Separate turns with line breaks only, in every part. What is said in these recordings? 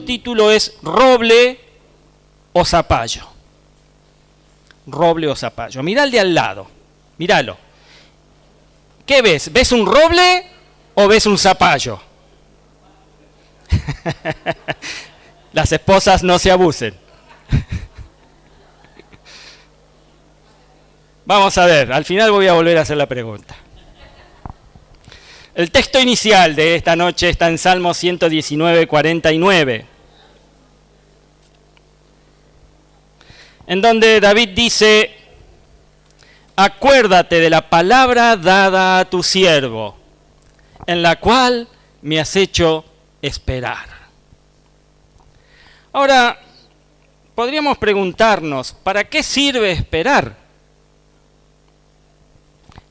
título es Roble o Zapallo. Roble o zapallo. Mirá al de al lado. Míralo. ¿Qué ves? ¿Ves un roble o ves un zapallo? Las esposas no se abusen. Vamos a ver, al final voy a volver a hacer la pregunta. El texto inicial de esta noche está en Salmo 119, 49. En donde David dice: acuérdate de la palabra dada a tu siervo, en la cual me has hecho esperar. Ahora, podríamos preguntarnos, ¿para qué sirve esperar?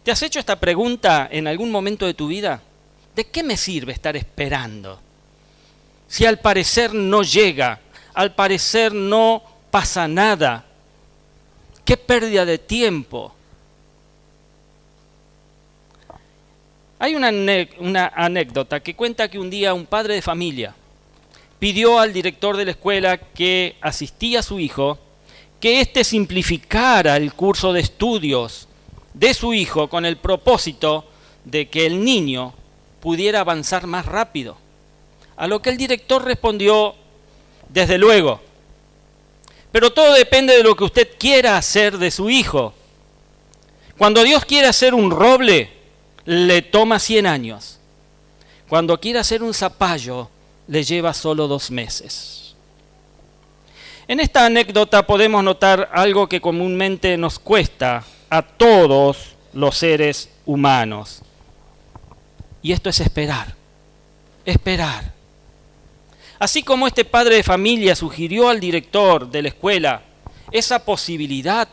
¿Te has hecho esta pregunta en algún momento de tu vida? ¿De qué me sirve estar esperando? Si al parecer no llega, al parecer no pasa nada. ¡Qué pérdida de tiempo! Hay una anécdota que cuenta que un día un padre de familia pidió al director de la escuela que asistía a su hijo que éste simplificara el curso de estudios de su hijo con el propósito de que el niño pudiera avanzar más rápido. A lo que el director respondió: desde luego, pero todo depende de lo que usted quiera hacer de su hijo. Cuando Dios quiere hacer un roble, le toma 100 años. Cuando quiere hacer un zapallo, le lleva solo 2 meses. En esta anécdota podemos notar algo que comúnmente nos cuesta a todos los seres humanos. Y esto es esperar. Esperar. Así como este padre de familia sugirió al director de la escuela esa posibilidad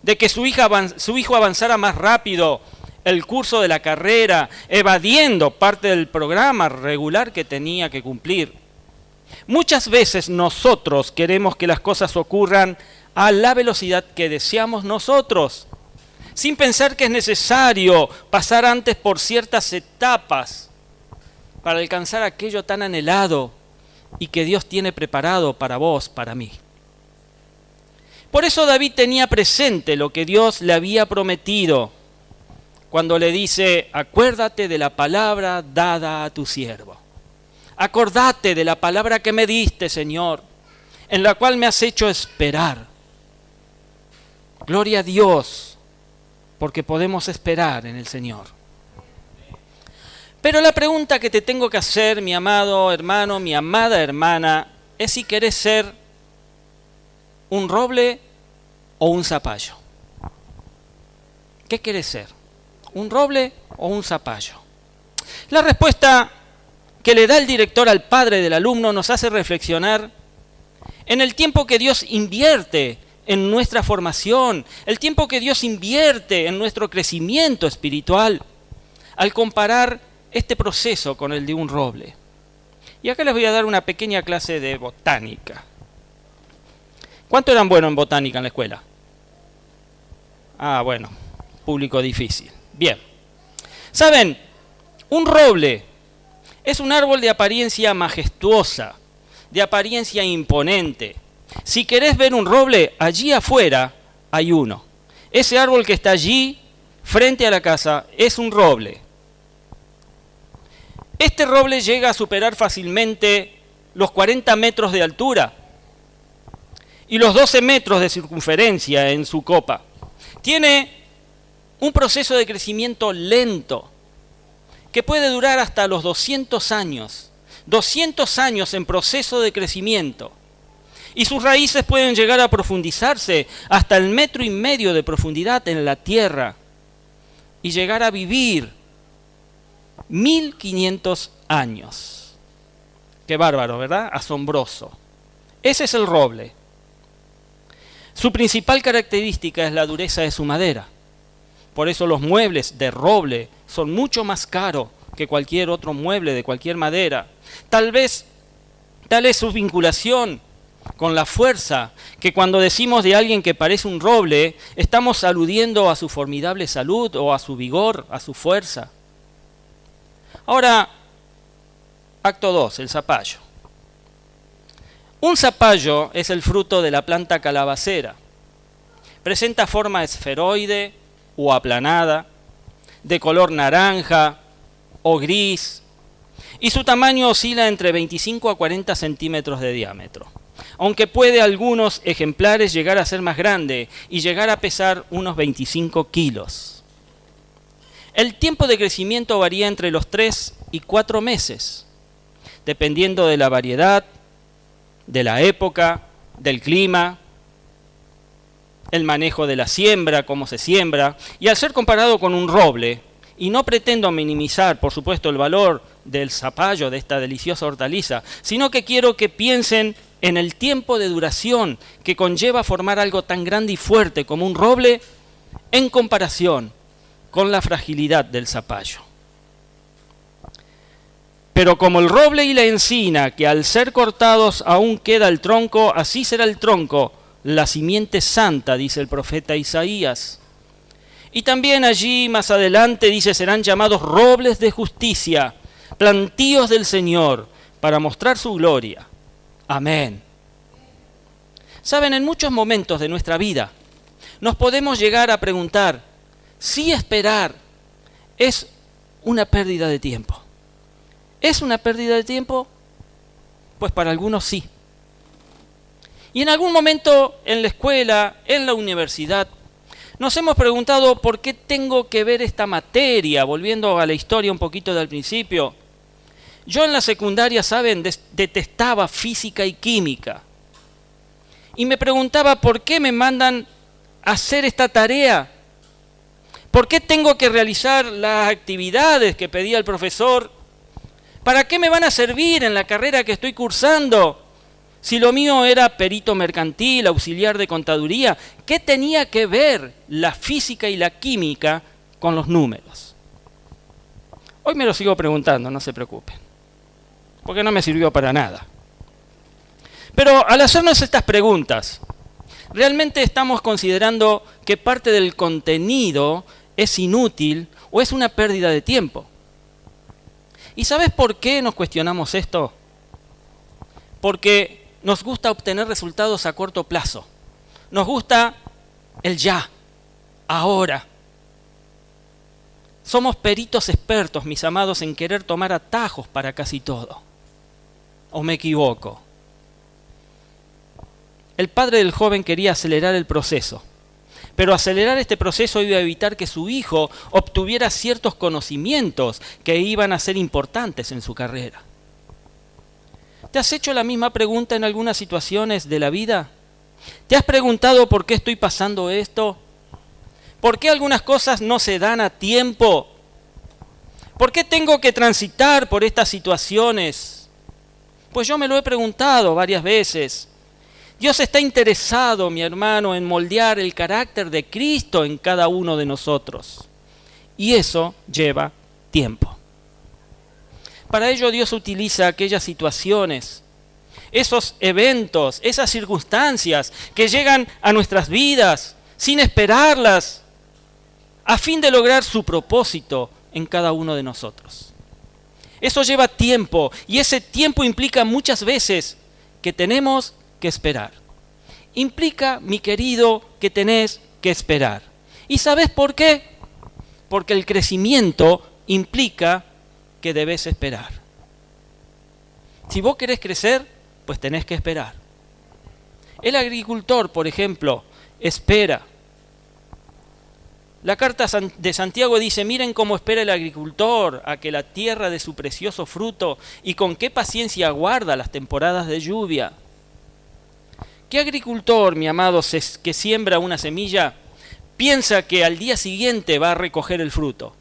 de que su hijo avanzara más rápido el curso de la carrera, evadiendo parte del programa regular que tenía que cumplir. Muchas veces nosotros queremos que las cosas ocurran a la velocidad que deseamos nosotros, sin pensar que es necesario pasar antes por ciertas etapas para alcanzar aquello tan anhelado y que Dios tiene preparado para vos, para mí. Por eso David tenía presente lo que Dios le había prometido cuando le dice: acuérdate de la palabra dada a tu siervo. Acordate de la palabra que me diste, Señor, en la cual me has hecho esperar. Gloria a Dios, porque podemos esperar en el Señor. Pero la pregunta que te tengo que hacer, mi amado hermano, mi amada hermana, es si querés ser un roble o un zapallo. ¿Qué querés ser? ¿Un roble o un zapallo? La respuesta que le da el director al padre del alumno nos hace reflexionar en el tiempo que Dios invierte en nuestra formación, el tiempo que Dios invierte en nuestro crecimiento espiritual, al comparar este proceso con el de un roble. Y acá les voy a dar una pequeña clase de botánica. ¿Cuánto eran buenos en botánica en la escuela? Ah, bueno, público difícil. Bien. ¿Saben? Un roble es un árbol de apariencia majestuosa, de apariencia imponente. Si querés ver un roble, allí afuera hay uno. Ese árbol que está allí, frente a la casa, es un roble. Este roble llega a superar fácilmente los 40 metros de altura y los 12 metros de circunferencia en su copa. Tiene un proceso de crecimiento lento que puede durar hasta los 200 años. 200 años en proceso de crecimiento. Y sus raíces pueden llegar a profundizarse hasta el 1,5 metros de profundidad en la tierra y llegar a vivir 1500 años. Qué bárbaro, ¿verdad? Asombroso. Ese es el roble. Su principal característica es la dureza de su madera. Por eso los muebles de roble son mucho más caros que cualquier otro mueble de cualquier madera. Tal es su vinculación con la fuerza, que cuando decimos de alguien que parece un roble, estamos aludiendo a su formidable salud o a su vigor, a su fuerza. Ahora, acto 2, el zapallo. Un zapallo es el fruto de la planta calabacera. Presenta forma esferoide o aplanada, de color naranja o gris, y su tamaño oscila entre 25 a 40 centímetros de diámetro, aunque puede algunos ejemplares llegar a ser más grande y llegar a pesar unos 25 kilos. El tiempo de crecimiento varía entre los 3 y 4 meses, dependiendo de la variedad, de la época, del clima, el manejo de la siembra, cómo se siembra, y al ser comparado con un roble, y no pretendo minimizar, por supuesto, el valor del zapallo, de esta deliciosa hortaliza, sino que quiero que piensen en el tiempo de duración que conlleva formar algo tan grande y fuerte como un roble en comparación con la fragilidad del zapallo. Pero como el roble y la encina, que al ser cortados aún queda el tronco, así será el tronco, la simiente santa, dice el profeta Isaías. Y también allí más adelante dice, serán llamados robles de justicia, plantíos del Señor, para mostrar su gloria. Amén. Saben, en muchos momentos de nuestra vida nos podemos llegar a preguntar si esperar es una pérdida de tiempo. ¿Es una pérdida de tiempo? Pues para algunos sí. Y en algún momento en la escuela, en la universidad, nos hemos preguntado por qué tengo que ver esta materia, volviendo a la historia un poquito del principio. Yo en la secundaria, ¿saben?, detestaba física y química. Y me preguntaba por qué me mandan a hacer esta tarea. ¿Por qué tengo que realizar las actividades que pedía el profesor? ¿Para qué me van a servir en la carrera que estoy cursando? Si lo mío era perito mercantil, auxiliar de contaduría, ¿qué tenía que ver la física y la química con los números? Hoy me lo sigo preguntando, no se preocupen, porque no me sirvió para nada. Pero al hacernos estas preguntas, ¿realmente estamos considerando que parte del contenido es inútil o es una pérdida de tiempo? ¿Y sabes por qué nos cuestionamos esto? Porque nos gusta obtener resultados a corto plazo. Nos gusta el ya, ahora. Somos peritos expertos, mis amados, en querer tomar atajos para casi todo. ¿O me equivoco? El padre del joven quería acelerar el proceso, pero acelerar este proceso iba a evitar que su hijo obtuviera ciertos conocimientos que iban a ser importantes en su carrera. ¿Te has hecho la misma pregunta en algunas situaciones de la vida? ¿Te has preguntado por qué estoy pasando esto? ¿Por qué algunas cosas no se dan a tiempo? ¿Por qué tengo que transitar por estas situaciones? Pues yo me lo he preguntado varias veces. Dios está interesado, mi hermano, en moldear el carácter de Cristo en cada uno de nosotros. Y eso lleva tiempo. Para ello Dios utiliza aquellas situaciones, esos eventos, esas circunstancias que llegan a nuestras vidas sin esperarlas, a fin de lograr su propósito en cada uno de nosotros. Eso lleva tiempo y ese tiempo implica muchas veces que tenemos que esperar. Implica, mi querido, que tenés que esperar. ¿Y sabés por qué? Porque el crecimiento implica que debes esperar. Si vos querés crecer, pues tenés que esperar. El agricultor, por ejemplo, espera. La carta de Santiago dice, miren cómo espera el agricultor a que la tierra dé su precioso fruto y con qué paciencia aguarda las temporadas de lluvia. ¿Qué agricultor, mi amado, que siembra una semilla, piensa que al día siguiente va a recoger el fruto?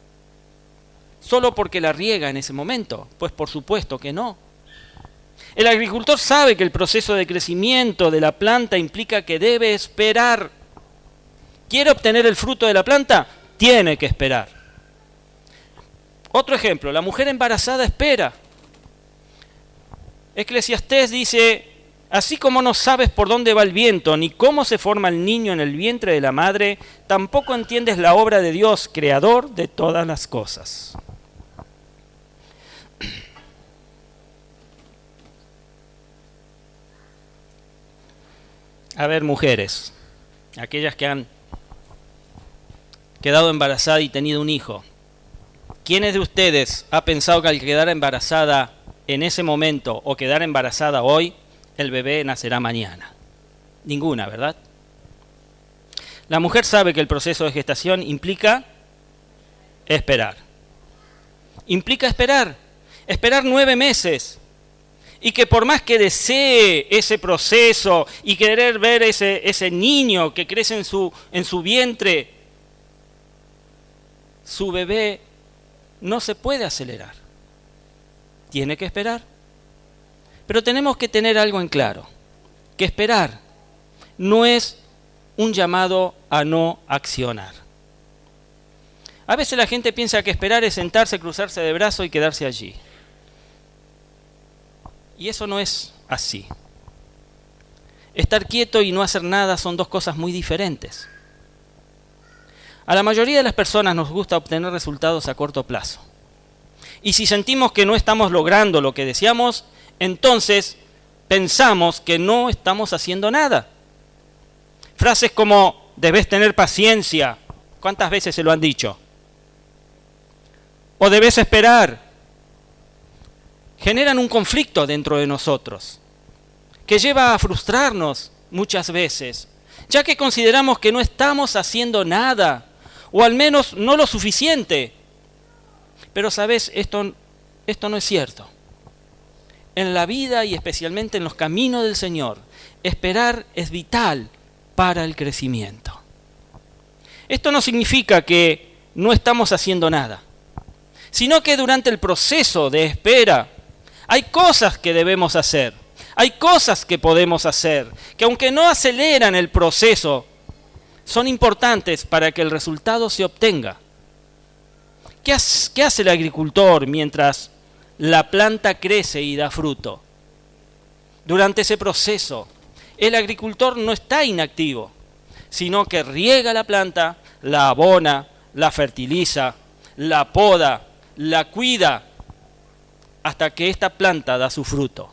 ¿Solo porque la riega en ese momento? Pues por supuesto que no. El agricultor sabe que el proceso de crecimiento de la planta implica que debe esperar. ¿Quiere obtener el fruto de la planta? Tiene que esperar. Otro ejemplo, la mujer embarazada espera. Eclesiastés dice, así como no sabes por dónde va el viento, ni cómo se forma el niño en el vientre de la madre, tampoco entiendes la obra de Dios, creador de todas las cosas. A ver, mujeres, aquellas que han quedado embarazadas y tenido un hijo, ¿quiénes de ustedes ha pensado que al quedar embarazada en ese momento o quedar embarazada hoy, el bebé nacerá mañana? Ninguna, ¿verdad? La mujer sabe que el proceso de gestación implica esperar. Implica esperar 9 meses. Y que por más que desee ese proceso y querer ver ese niño que crece en su vientre, su bebé no se puede acelerar. Tiene que esperar. Pero tenemos que tener algo en claro, que esperar no es un llamado a no accionar. A veces la gente piensa que esperar es sentarse, cruzarse de brazos y quedarse allí. Y eso no es así. Estar quieto y no hacer nada son dos cosas muy diferentes. A la mayoría de las personas nos gusta obtener resultados a corto plazo. Y si sentimos que no estamos logrando lo que deseamos, entonces pensamos que no estamos haciendo nada. Frases como, debes tener paciencia, ¿cuántas veces se lo han dicho? O debes esperar, generan un conflicto dentro de nosotros, que lleva a frustrarnos muchas veces, ya que consideramos que no estamos haciendo nada, o al menos no lo suficiente. Pero sabes, esto no es cierto. En la vida y especialmente en los caminos del Señor, esperar es vital para el crecimiento. Esto no significa que no estamos haciendo nada, sino que durante el proceso de espera hay cosas que debemos hacer, hay cosas que podemos hacer, que aunque no aceleran el proceso, son importantes para que el resultado se obtenga. ¿Qué hace el agricultor mientras la planta crece y da fruto? Durante ese proceso, el agricultor no está inactivo, sino que riega la planta, la abona, la fertiliza, la poda, la cuida, hasta que esta planta da su fruto.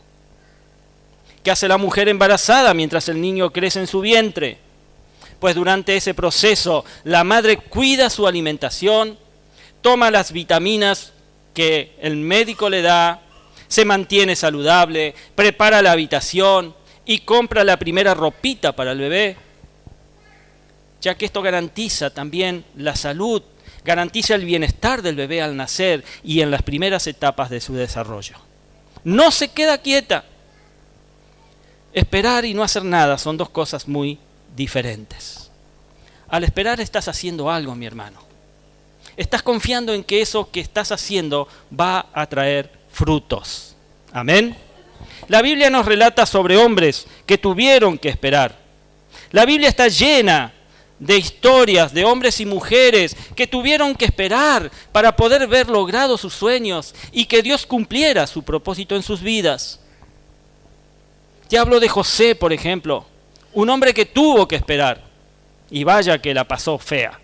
¿Qué hace la mujer embarazada mientras el niño crece en su vientre? Pues durante ese proceso la madre cuida su alimentación, toma las vitaminas que el médico le da, se mantiene saludable, prepara la habitación y compra la primera ropita para el bebé, ya que esto garantiza también la salud, garantiza el bienestar del bebé al nacer y en las primeras etapas de su desarrollo. No se queda quieta. Esperar y no hacer nada son dos cosas muy diferentes. Al esperar estás haciendo algo, mi hermano. Estás confiando en que eso que estás haciendo va a traer frutos. Amén. La Biblia nos relata sobre hombres que tuvieron que esperar. La Biblia está llena de historias de hombres y mujeres que tuvieron que esperar para poder ver logrados sus sueños y que Dios cumpliera su propósito en sus vidas. Te hablo de José, por ejemplo, un hombre que tuvo que esperar y vaya que la pasó fea.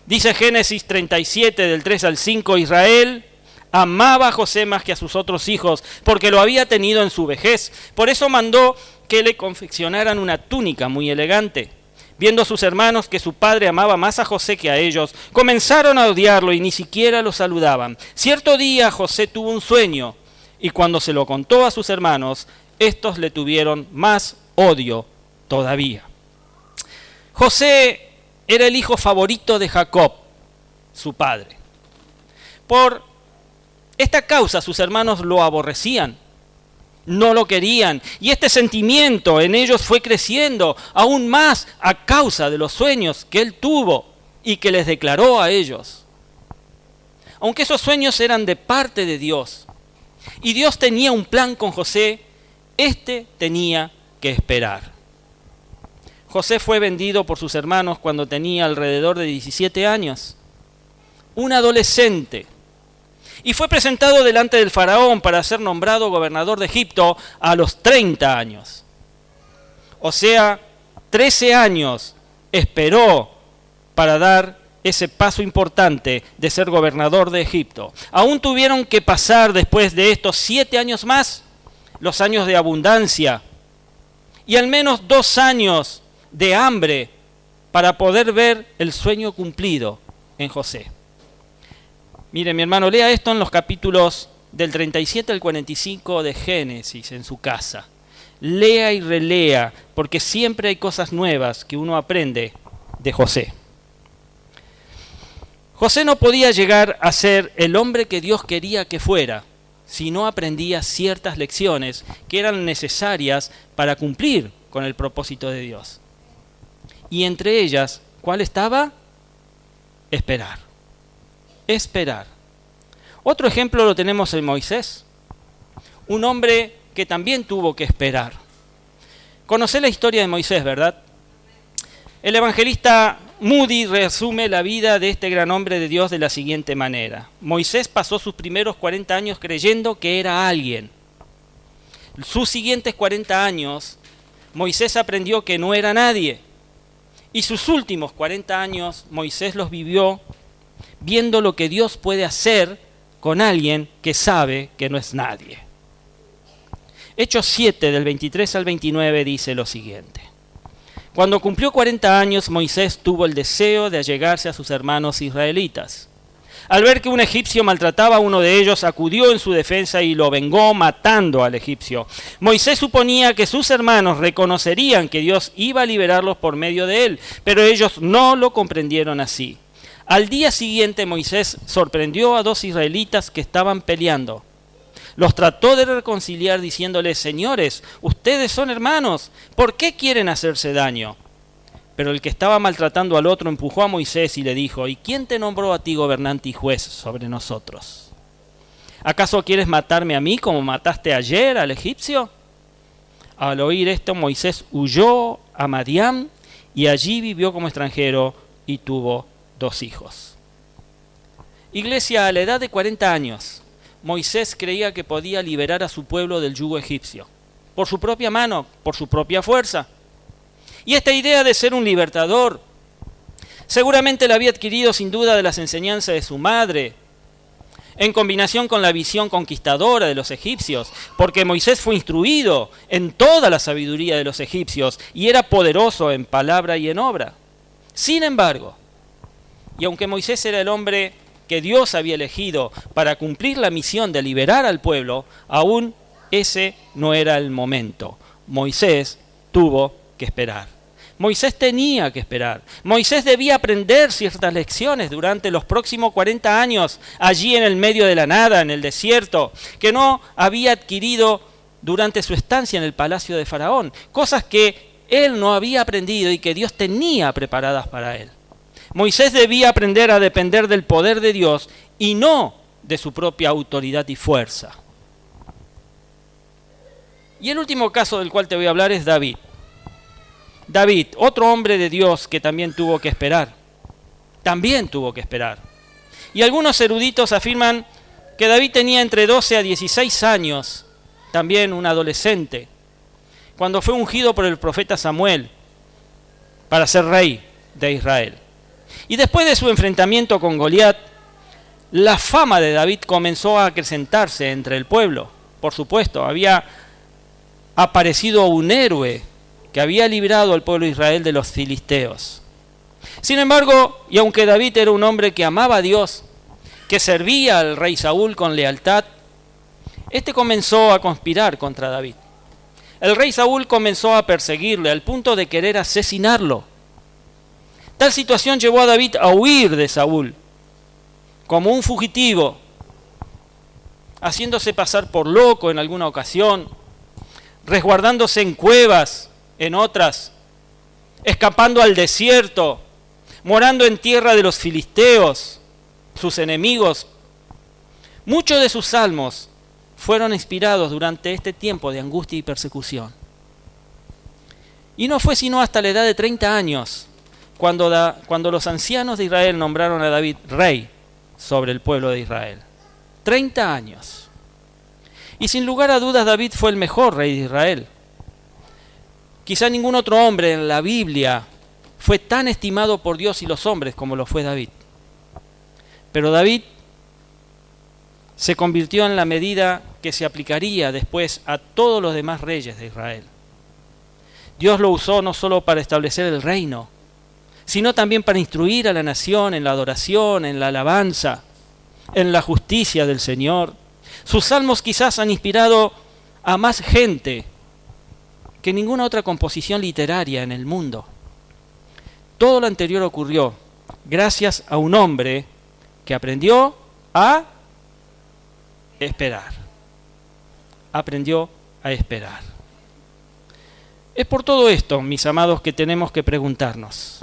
Dice Génesis 37 del 3 al 5, Israel amaba a José más que a sus otros hijos porque lo había tenido en su vejez. Por eso mandó que le confeccionaran una túnica muy elegante. Viendo a sus hermanos que su padre amaba más a José que a ellos, comenzaron a odiarlo y ni siquiera lo saludaban. Cierto día José tuvo un sueño y cuando se lo contó a sus hermanos, estos le tuvieron más odio todavía. José era el hijo favorito de Jacob, su padre. Por esta causa sus hermanos lo aborrecían. No lo querían, y este sentimiento en ellos fue creciendo aún más a causa de los sueños que él tuvo y que les declaró a ellos. Aunque esos sueños eran de parte de Dios, y Dios tenía un plan con José, este tenía que esperar. José fue vendido por sus hermanos cuando tenía alrededor de 17 años, un adolescente. Y fue presentado delante del faraón para ser nombrado gobernador de Egipto a los 30 años. O sea, 13 años esperó para dar ese paso importante de ser gobernador de Egipto. Aún tuvieron que pasar después de estos 7 años más, los años de abundancia. y al menos 2 años de hambre para poder ver el sueño cumplido en José. Mire, mi hermano, lea esto en los capítulos del 37 al 45 de Génesis en su casa. Lea y relea, porque siempre hay cosas nuevas que uno aprende de José. José no podía llegar a ser el hombre que Dios quería que fuera si no aprendía ciertas lecciones que eran necesarias para cumplir con el propósito de Dios. Y entre ellas, ¿cuál estaba? Esperar. Esperar. Otro ejemplo lo tenemos en Moisés, un hombre que también tuvo que esperar. Conocé la historia de Moisés, ¿verdad? El evangelista Moody resume la vida de este gran hombre de Dios de la siguiente manera. Moisés pasó sus primeros 40 años creyendo que era alguien. Sus siguientes 40 años, Moisés aprendió que no era nadie. Y sus últimos 40 años, Moisés los vivió viendo lo que Dios puede hacer con alguien que sabe que no es nadie. Hechos 7, del 23 al 29, dice lo siguiente. Cuando cumplió 40 años, Moisés tuvo el deseo de allegarse a sus hermanos israelitas. Al ver que un egipcio maltrataba a uno de ellos, acudió en su defensa y lo vengó matando al egipcio. Moisés suponía que sus hermanos reconocerían que Dios iba a liberarlos por medio de él, pero ellos no lo comprendieron así. Al día siguiente, Moisés sorprendió a 2 israelitas que estaban peleando. Los trató de reconciliar diciéndoles: señores, ustedes son hermanos, ¿por qué quieren hacerse daño? Pero el que estaba maltratando al otro empujó a Moisés y le dijo: ¿y quién te nombró a ti gobernante y juez sobre nosotros? ¿Acaso quieres matarme a mí como mataste ayer al egipcio? Al oír esto, Moisés huyó a Madián y allí vivió como extranjero y tuvo 2 hijos. Iglesia, a la edad de 40 años, Moisés creía que podía liberar a su pueblo del yugo egipcio, por su propia mano, por su propia fuerza. Y esta idea de ser un libertador, seguramente la había adquirido sin duda de las enseñanzas de su madre, en combinación con la visión conquistadora de los egipcios, porque Moisés fue instruido en toda la sabiduría de los egipcios y era poderoso en palabra y en obra. Sin embargo, y aunque Moisés era el hombre que Dios había elegido para cumplir la misión de liberar al pueblo, aún ese no era el momento. Moisés tuvo que esperar. Moisés tenía que esperar. Moisés debía aprender ciertas lecciones durante los próximos 40 años, allí en el medio de la nada, en el desierto, que no había adquirido durante su estancia en el palacio de Faraón, cosas que él no había aprendido y que Dios tenía preparadas para él. Moisés debía aprender a depender del poder de Dios y no de su propia autoridad y fuerza. Y el último caso del cual te voy a hablar es David. David, otro hombre de Dios que también tuvo que esperar. También tuvo que esperar. Y algunos eruditos afirman que David tenía entre 12 a 16 años, también un adolescente, cuando fue ungido por el profeta Samuel para ser rey de Israel. Y después de su enfrentamiento con Goliat, la fama de David comenzó a acrecentarse entre el pueblo. Por supuesto, había aparecido un héroe que había librado al pueblo de Israel de los filisteos. Sin embargo, y aunque David era un hombre que amaba a Dios, que servía al rey Saúl con lealtad, este comenzó a conspirar contra David. El rey Saúl comenzó a perseguirle al punto de querer asesinarlo. Tal situación llevó a David a huir de Saúl, como un fugitivo, haciéndose pasar por loco en alguna ocasión, resguardándose en cuevas en otras, escapando al desierto, morando en tierra de los filisteos, sus enemigos. Muchos de sus salmos fueron inspirados durante este tiempo de angustia y persecución. Y no fue sino hasta la edad de 30 años cuando los ancianos de Israel nombraron a David rey sobre el pueblo de Israel. 30 años. Y sin lugar a dudas David fue el mejor rey de Israel. Quizá ningún otro hombre en la Biblia fue tan estimado por Dios y los hombres como lo fue David. Pero David se convirtió en la medida que se aplicaría después a todos los demás reyes de Israel. Dios lo usó no solo para establecer el reino, sino también para instruir a la nación en la adoración, en la alabanza, en la justicia del Señor. Sus salmos quizás han inspirado a más gente que ninguna otra composición literaria en el mundo. Todo lo anterior ocurrió gracias a un hombre que aprendió a esperar. Aprendió a esperar. Es por todo esto, mis amados, que tenemos que preguntarnos: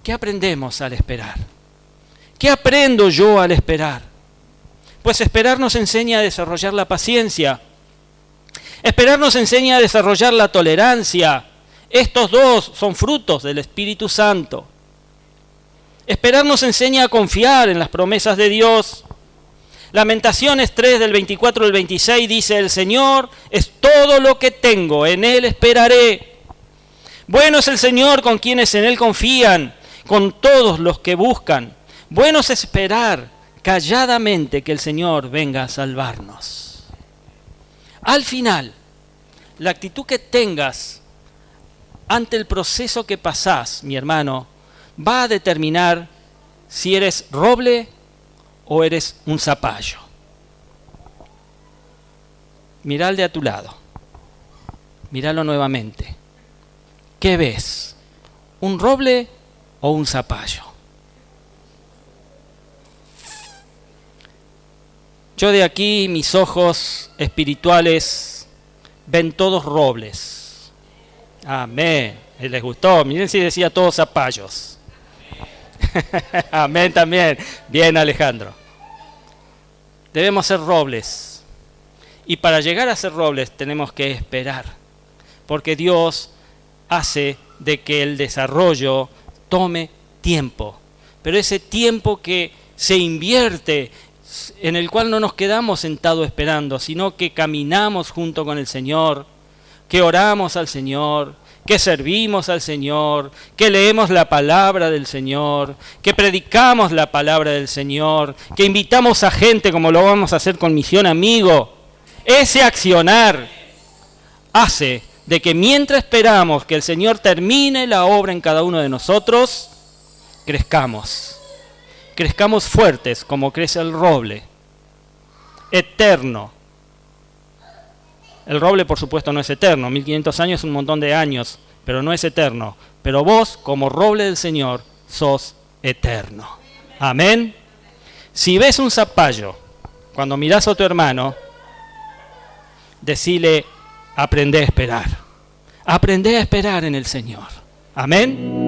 ¿qué aprendemos al esperar? ¿Qué aprendo yo al esperar? Pues esperar nos enseña a desarrollar la paciencia. Esperar nos enseña a desarrollar la tolerancia. Estos dos son frutos del Espíritu Santo. Esperar nos enseña a confiar en las promesas de Dios. Lamentaciones 3 del 24 al 26 dice: el Señor es todo lo que tengo, en Él esperaré. Bueno es el Señor con quienes en Él confían, con todos los que buscan. Bueno es esperar calladamente que el Señor venga a salvarnos. Al final, la actitud que tengas ante el proceso que pasás, mi hermano, va a determinar si eres roble o eres un zapallo. Mirá al de a tu lado. Míralo nuevamente. ¿Qué ves? ¿Un roble o un zapallo? Yo de aquí, mis ojos espirituales ven todos robles. Amén. ¿Les gustó? Miren si decía todos zapallos. Amén también. Bien, Alejandro. Debemos ser robles. Y para llegar a ser robles tenemos que esperar. Porque Dios hace de que el desarrollo tome tiempo. Pero ese tiempo que se invierte, en el cual no nos quedamos sentados esperando, sino que caminamos junto con el Señor, que oramos al Señor, que servimos al Señor, que leemos la palabra del Señor, que predicamos la palabra del Señor, que invitamos a gente como lo vamos a hacer con Misión Amigo. Ese accionar hace de que mientras esperamos que el Señor termine la obra en cada uno de nosotros, crezcamos fuertes como crece el roble, eterno. El roble, por supuesto, no es eterno. 1500 años es un montón de años, pero no es eterno. Pero vos, como roble del Señor, sos eterno. Amén. Si ves un zapallo, cuando mirás a tu hermano, decile: aprendé a esperar. Aprendé a esperar en el Señor. Amén.